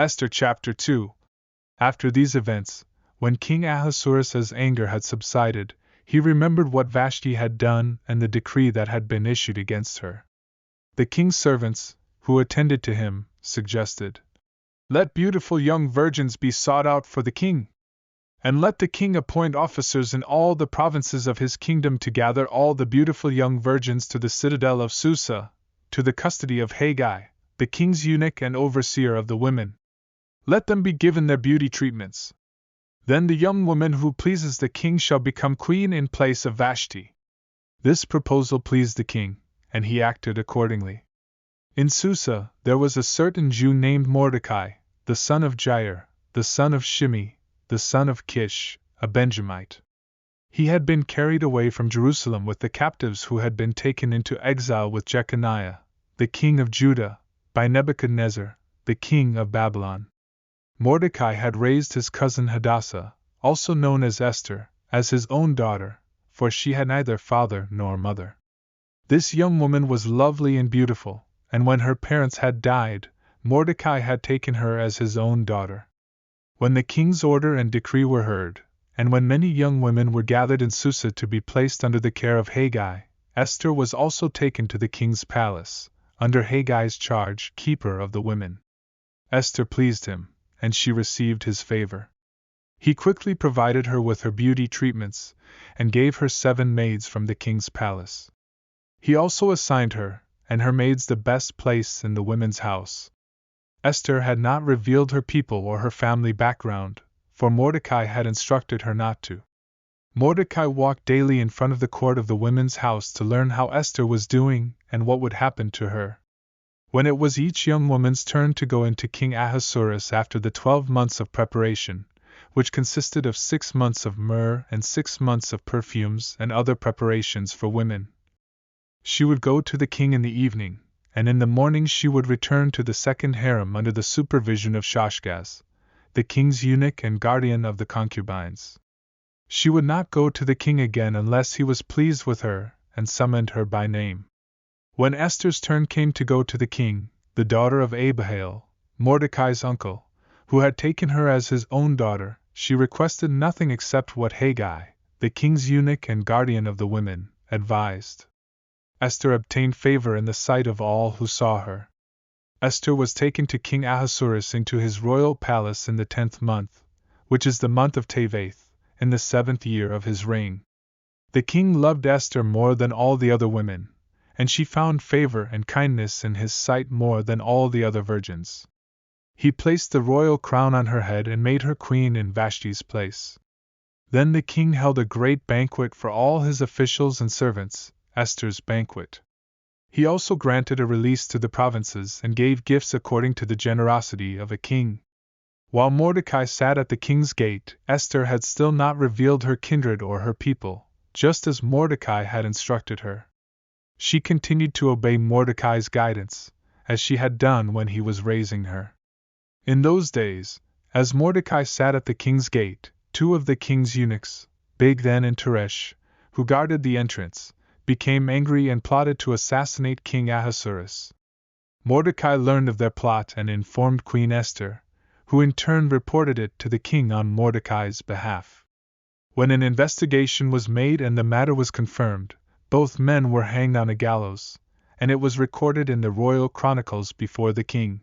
Esther Chapter 2. After these events, when King Ahasuerus' anger had subsided, he remembered what Vashti had done and the decree that had been issued against her. The king's servants, who attended to him, suggested, "Let beautiful young virgins be sought out for the king, and let the king appoint officers in all the provinces of his kingdom to gather all the beautiful young virgins to the citadel of Susa, to the custody of Hegai, the king's eunuch and overseer of the women. Let them be given their beauty treatments. Then the young woman who pleases the king shall become queen in place of Vashti." This proposal pleased the king, and he acted accordingly. In Susa there was a certain Jew named Mordecai, the son of Jair, the son of Shimei, the son of Kish, a Benjamite. He had been carried away from Jerusalem with the captives who had been taken into exile with Jeconiah, the king of Judah, by Nebuchadnezzar, the king of Babylon. Mordecai had raised his cousin Hadassah, also known as Esther, as his own daughter, for she had neither father nor mother. This young woman was lovely and beautiful, and when her parents had died, Mordecai had taken her as his own daughter. When the king's order and decree were heard, and when many young women were gathered in Susa to be placed under the care of Hegai, Esther was also taken to the king's palace, under Hegai's charge, keeper of the women. Esther pleased him, and she received his favor. He quickly provided her with her beauty treatments, and gave her 7 maids from the king's palace. He also assigned her and her maids the best place in the women's house. Esther had not revealed her people or her family background, for Mordecai had instructed her not to. Mordecai walked daily in front of the court of the women's house to learn how Esther was doing and what would happen to her. When it was each young woman's turn to go into King Ahasuerus after the 12 months of preparation, which consisted of 6 months of myrrh and 6 months of perfumes and other preparations for women, she would go to the king in the evening, and in the morning she would return to the second harem under the supervision of Shushan, the king's eunuch and guardian of the concubines. She would not go to the king again unless he was pleased with her and summoned her by name. When Esther's turn came to go to the king, the daughter of Abihail, Mordecai's uncle, who had taken her as his own daughter, she requested nothing except what Hegai, the king's eunuch and guardian of the women, advised. Esther obtained favor in the sight of all who saw her. Esther was taken to King Ahasuerus into his royal palace in the 10th month, which is the month of Tebeth, in the 7th year of his reign. The king loved Esther more than all the other women, and she found favor and kindness in his sight more than all the other virgins. He placed the royal crown on her head and made her queen in Vashti's place. Then the king held a great banquet for all his officials and servants, Esther's banquet. He also granted a release to the provinces and gave gifts according to the generosity of a king. While Mordecai sat at the king's gate, Esther had still not revealed her kindred or her people, just as Mordecai had instructed her. She continued to obey Mordecai's guidance, as she had done when he was raising her. In those days, as Mordecai sat at the king's gate, 2 of the king's eunuchs, Bigthan and Teresh, who guarded the entrance, became angry and plotted to assassinate King Ahasuerus. Mordecai learned of their plot and informed Queen Esther, who in turn reported it to the king on Mordecai's behalf. When an investigation was made and the matter was confirmed, both men were hanged on a gallows, and it was recorded in the royal chronicles before the king.